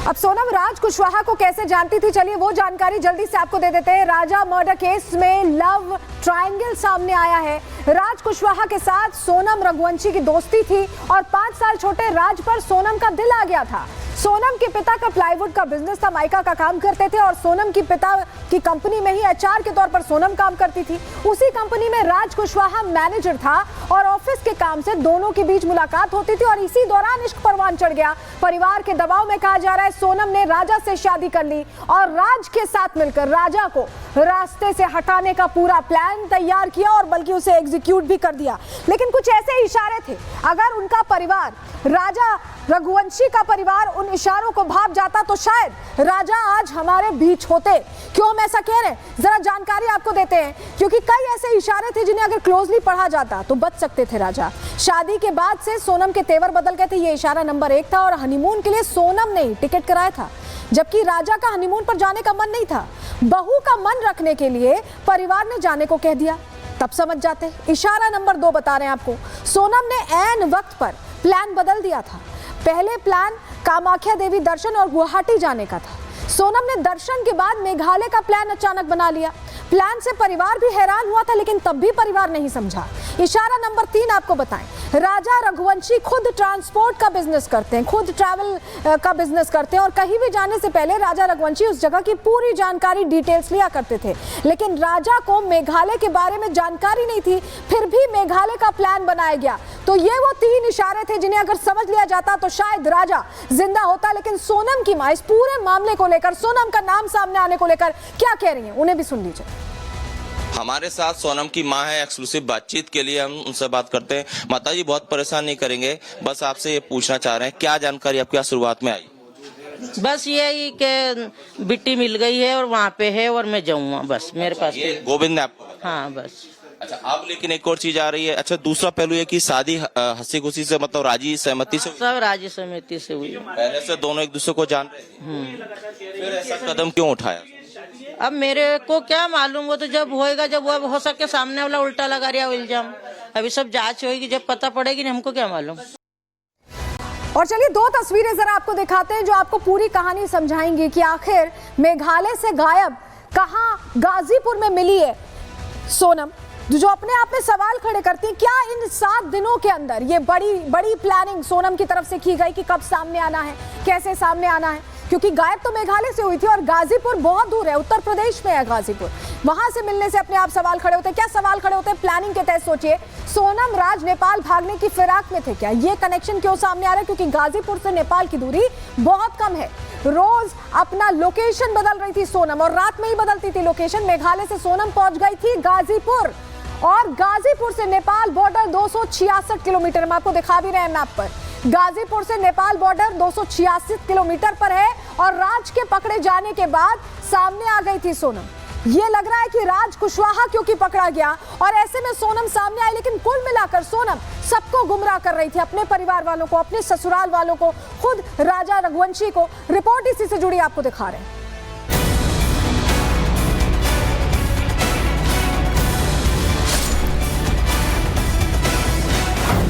अब सोनम राज कुशवाहा को कैसे जानती थी, चलिए वो जानकारी जल्दी से आपको दे देते हैं। राजा मर्डर केस में लव ट्रायंगल सामने आया है। राज कुशवाहा के साथ सोनम रघुवंशी की दोस्ती थी और 5 साल छोटे राज पर सोनम का दिल आ गया था। सोनम के पिता का प्लाईवुड का बिजनेस था, माइका का काम करते थे और सोनम की पिता की कंपनी में ही एचआर के तौर पर सोनम काम करती थी। उसी कंपनी में राज कुशवाहा मैनेजर था और ऑफिस के काम से दोनों के बीच मुलाकात होती थी और इसी दौरान इश्क परवान चढ़ गया। परिवार के दबाव में कहा जा रहा है सोनम ने राजा से शादी कर ली और राज के साथ मिलकर राजा को रास्ते से हटाने का पूरा प्लान तैयार किया और बल्कि उसे एग्जीक्यूट भी कर दिया। लेकिन कुछ ऐसे इशारे थे, अगर उनका परिवार, राजा रघुवंशी का परिवार उन इशारों को भाप जाता तो शायद राजा आज हमारे बीच होते। क्यों हम ऐसा कह रहे हैं, जरा जानकारी आपको देते हैं, क्योंकि कई ऐसे इशारे थे जिन्हें अगर क्लोजली पढ़ा जाता तो बच सकते थे राजा। शादी के बाद से सोनम के तेवर बदल गए थे, ये इशारा नंबर 1 था। और हनीमून के लिए सोनम ने टिकट कराया था, जबकि राजा का हनीमून पर जाने का मन नहीं था। बहू का मन रखने के लिए परिवार ने जाने को कह दिया, तब समझ जाते। इशारा नंबर 2 बता रहे हैं आपको, सोनम ने ऐन वक्त पर प्लान बदल दिया था। पहले प्लान कामाख्या देवी दर्शन और गुवाहाटी जाने का था। सोनम ने दर्शन के बाद मेघालय का प्लान अचानक बना लिया। प्लान से परिवार भी हैरान हुआ था, लेकिन तब भी परिवार नहीं समझा। इशारा नंबर 3 आपको बताएं, राजा रघुवंशी खुद ट्रांसपोर्ट का बिजनेस करते हैं, खुद ट्रैवल का बिजनेस करते हैं और कहीं भी जाने से पहले राजा रघुवंशी उस जगह की पूरी जानकारी डिटेल्स लिया करते थे। लेकिन राजा को मेघालय के बारे में जानकारी नहीं थी, फिर भी मेघालय का प्लान बनाया गया। तो ये वो 3 इशारे थे जिन्हें अगर समझ लिया जाता तो शायद राजा जिंदा होता। लेकिन सोनम की मां इस पूरे मामले को लेकर, सोनम का नाम सामने आने को लेकर क्या कह रही है, उन्हें भी सुन लीजिए। हमारे साथ सोनम की मां है, एक्सक्लूसिव बातचीत के लिए हम उनसे बात करते हैं। माता जी बहुत परेशान नहीं करेंगे, बस आपसे ये पूछना चाह रहे हैं क्या जानकारी आपके शुरुआत में आई? बस यही कि बिट्टी मिल गई है और वहाँ पे है और मैं जाऊँगा, बस मेरे पास। गोविंद ने आपको? हाँ बस। अच्छा, आप लेकिन एक और चीज आ रही है। अच्छा, दूसरा पहलू ये कि शादी हंसी खुशी से, मतलब राजी सहमति से? सब राजी सहमति से हुई। पहले से दोनों एक दूसरे को जान रहे, फिर ऐसा कदम क्यों उठाया? अब मेरे को क्या मालूम, वो तो जब होएगा, जब वो हो सके सामने वाला उल्टा लगा रहा इल्जाम। अभी सब जांच होगी, जब पता पड़ेगी ना, हमको क्या मालूम। और चलिए 2 तस्वीरें जरा आपको दिखाते हैं जो आपको पूरी कहानी समझाएंगी कि आखिर मेघालय से गायब कहां गाजीपुर में मिली है सोनम, जो अपने आप में सवाल खड़े करती है। क्या इन 7 दिनों के अंदर ये बड़ी प्लानिंग सोनम की तरफ से की गई कि कब सामने आना है, कैसे सामने आना है, क्योंकि गायब तो मेघालय से हुई थी और गाजीपुर बहुत दूर है, उत्तर प्रदेश में है गाजीपुर। वहां से मिलने से अपने आप सवाल खड़े होते हैं। क्या सवाल खड़े होते हैं? प्लानिंग के तहत सोचिए, सोनम राज नेपाल भागने की फिराक में थे क्या? ये कनेक्शन क्यों सामने आ रहा है? क्योंकि गाजीपुर से नेपाल की दूरी बहुत कम है। रोज अपना लोकेशन बदल रही थी सोनम और रात में ही बदलती थी लोकेशन। मेघालय से सोनम पहुंच गई थी गाजीपुर और गाजीपुर से नेपाल बॉर्डर 266 किलोमीटर, हम आपको दिखा भी रहे हैं मैप पर। गाजीपुर से नेपाल बॉर्डर 286 किलोमीटर पर है और राज के पकड़े जाने के बाद सामने आ गई थी सोनम। ये लग रहा है कि राज कुशवाहा क्योंकि पकड़ा गया और ऐसे में सोनम सामने आई, लेकिन कुल मिलाकर सोनम सबको गुमराह कर रही थी, अपने परिवार वालों को, अपने ससुराल वालों को, खुद राजा रघुवंशी को। रिपोर्ट इसी से जुड़ी आपको दिखा रहे हैं।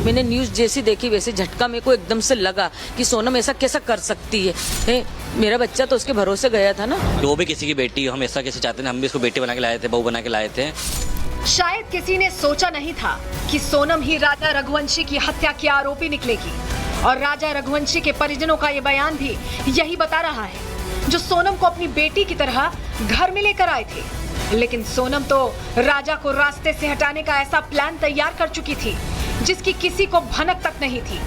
मैंने न्यूज़ जैसी देखी वैसे झटका मेरे को एकदम से लगा कि सोनम ऐसा कैसा कर सकती है। मेरा बच्चा तो उसके भरोसे गया था ना। तो वो भी किसी की बेटी हो, हम ऐसा कैसे चाहते हैं, हम भी उसको बेटी बना के लाए थे, बहू बना के लाए थे। शायद किसी ने सोचा नहीं था कि सोनम ही राजा रघुवंशी की हत्या की आरोपी निकलेगी और राजा रघुवंशी के परिजनों का ये बयान भी यही बता रहा है, जो सोनम को अपनी बेटी की तरह घर में लेकर आए थे। लेकिन सोनम तो राजा को रास्ते से हटाने का ऐसा प्लान तैयार कर चुकी थी जिसकी किसी को भनक तक नहीं थी।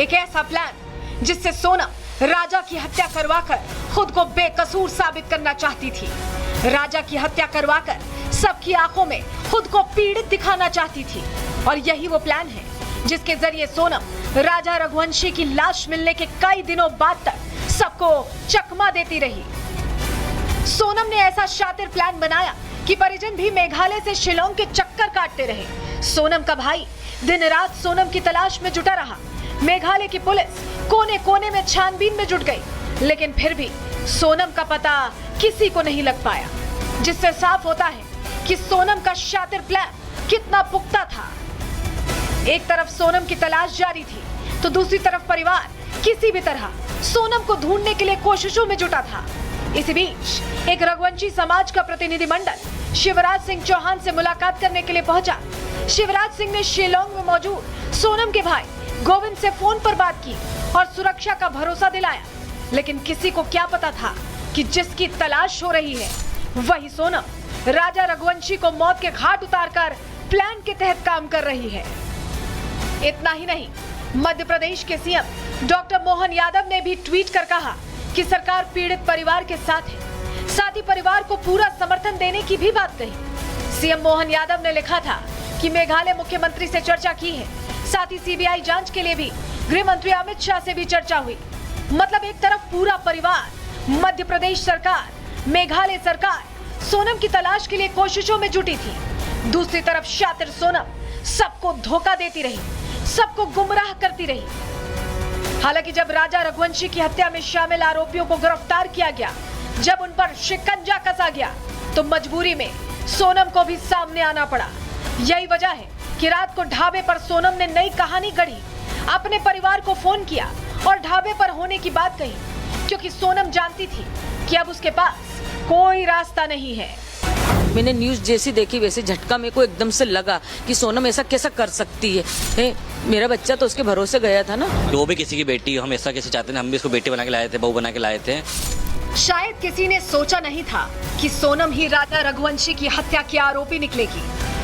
एक ऐसा प्लान जिससे सोनम राजा की हत्या करवाकर खुद को बेकसूर साबित करना चाहती थी। राजा की हत्या करवाकर सबकी आंखों में खुद को पीड़ित दिखाना चाहती थी और यही वो प्लान है जिसके जरिए सोनम राजा रघुवंशी की लाश मिलने के कई दिनों बाद तक सबको चकमा देती रही। सोनम ने ऐसा शातिर प्लान बनाया कि परिजन भी मेघालय से शिलोंग के चक्कर काटते रहे। सोनम का भाई दिन रात सोनम की तलाश में जुटा रहा। मेघालय की पुलिस कोने कोने में छानबीन में जुट गई, लेकिन फिर भी सोनम का पता किसी को नहीं लग पाया, जिससे साफ होता है कि सोनम का शातिर प्लान कितना पुख्ता था। एक तरफ सोनम की तलाश जारी थी तो दूसरी तरफ परिवार किसी भी तरह सोनम को ढूंढने के लिए कोशिशों में जुटा था। इसी बीच एक रघुवंशी समाज का प्रतिनिधिमंडल शिवराज सिंह चौहान से मुलाकात करने के लिए पहुंचा। शिवराज सिंह ने शिलोंग में मौजूद सोनम के भाई गोविंद से फोन पर बात की और सुरक्षा का भरोसा दिलाया, लेकिन किसी को क्या पता था कि जिसकी तलाश हो रही है वही सोनम राजा रघुवंशी को मौत के घाट उतारकर प्लान के तहत काम कर रही है। इतना ही नहीं, मध्य प्रदेश के सीएम डॉक्टर मोहन यादव ने भी ट्वीट कर कहा कि सरकार पीड़ित परिवार के साथ है, साथ ही परिवार को पूरा समर्थन देने की भी बात कही। सीएम मोहन यादव ने लिखा था कि मेघालय मुख्यमंत्री से चर्चा की है, साथ ही सीबीआई जांच के लिए भी गृह मंत्री अमित शाह से भी चर्चा हुई। मतलब एक तरफ पूरा परिवार, मध्य प्रदेश सरकार, मेघालय सरकार सोनम की तलाश के लिए कोशिशों में जुटी थी। दूसरी तरफ शातिर सोनम सबको धोखा देती रही, सबको गुमराह करती रही। हालांकि जब राजा रघुवंशी की हत्या में शामिल आरोपियों को गिरफ्तार किया गया, जब उन पर शिकंजा कसा गया, तो मजबूरी में सोनम को भी सामने आना पड़ा। यही वजह है कि रात को ढाबे पर सोनम ने नई कहानी गढ़ी, अपने परिवार को फोन किया और ढाबे पर होने की बात कही, क्योंकि सोनम जानती थी कि अब उसके पास कोई रास्ता नहीं है। मैंने न्यूज़ जैसी देखी वैसे झटका मेरे को एकदम से लगा कि सोनम ऐसा कैसा कर सकती है? मेरा बच्चा तो उसके भरोसे गया था ना। वो भी किसी की बेटी, हम ऐसा कैसे चाहते हैं, हम भी इसको बेटी बना के लाए थे, बहू बना के लाए थे। शायद किसी ने सोचा नहीं था कि सोनम ही राजा रघुवंशी की हत्या की आरोपी निकलेगी,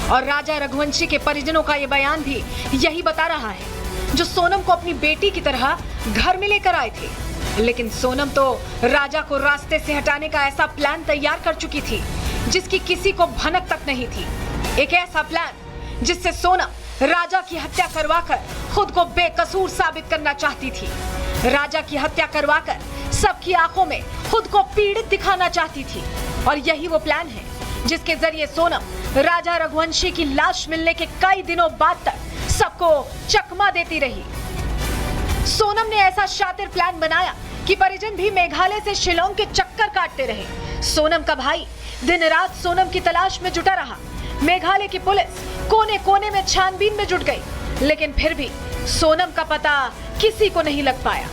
और राजा रघुवंशी के परिजनों का ये बयान भी यही बता रहा है, जो सोनम को अपनी बेटी की तरह घर में लेकर आए थे। लेकिन सोनम तो राजा को रास्ते से हटाने का ऐसा प्लान तैयार कर चुकी थी जिसकी किसी को भनक तक नहीं थी। एक ऐसा प्लान जिससे सोनम राजा की हत्या करवाकर खुद को बेकसूर साबित करना चाहती थी। राजा की हत्या करवाकर सबकी आंखों में खुद को पीड़ित दिखाना चाहती थी, और यही वो प्लान है जिसके जरिए सोनम राजा रघुवंशी की लाश मिलने के कई दिनों बाद तक सबको चकमा देती रही। सोनम ने ऐसा शातिर प्लान बनाया कि परिजन भी मेघालय से शिलोंग के चक्कर काटते रहे। सोनम का भाई दिन रात सोनम की तलाश में जुटा रहा। मेघालय की पुलिस कोने कोने में छानबीन में जुट गई, लेकिन फिर भी सोनम का पता किसी को नहीं लग पाया,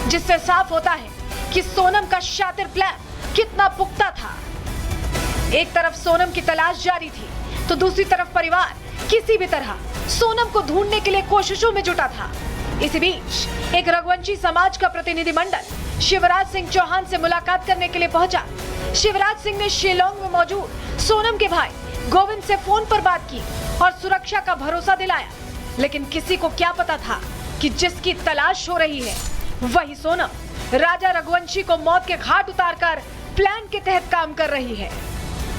जिससे साफ होता है कि सोनम का शातिर प्लान कितना पुख्ता था। एक तरफ सोनम की तलाश जारी थी, तो दूसरी तरफ परिवार किसी भी तरह सोनम को ढूंढने के लिए कोशिशों में जुटा था। इसी बीच एक रघुवंशी समाज का प्रतिनिधिमंडल शिवराज सिंह चौहान से मुलाकात करने के लिए पहुंचा। शिवराज सिंह ने शिलोंग में मौजूद सोनम के भाई गोविंद से फोन पर बात की और सुरक्षा का भरोसा दिलाया, लेकिन किसी को क्या पता था कि जिसकी तलाश हो रही है वही सोनम राजा रघुवंशी को मौत के घाट उतारकर प्लान के तहत काम कर रही है।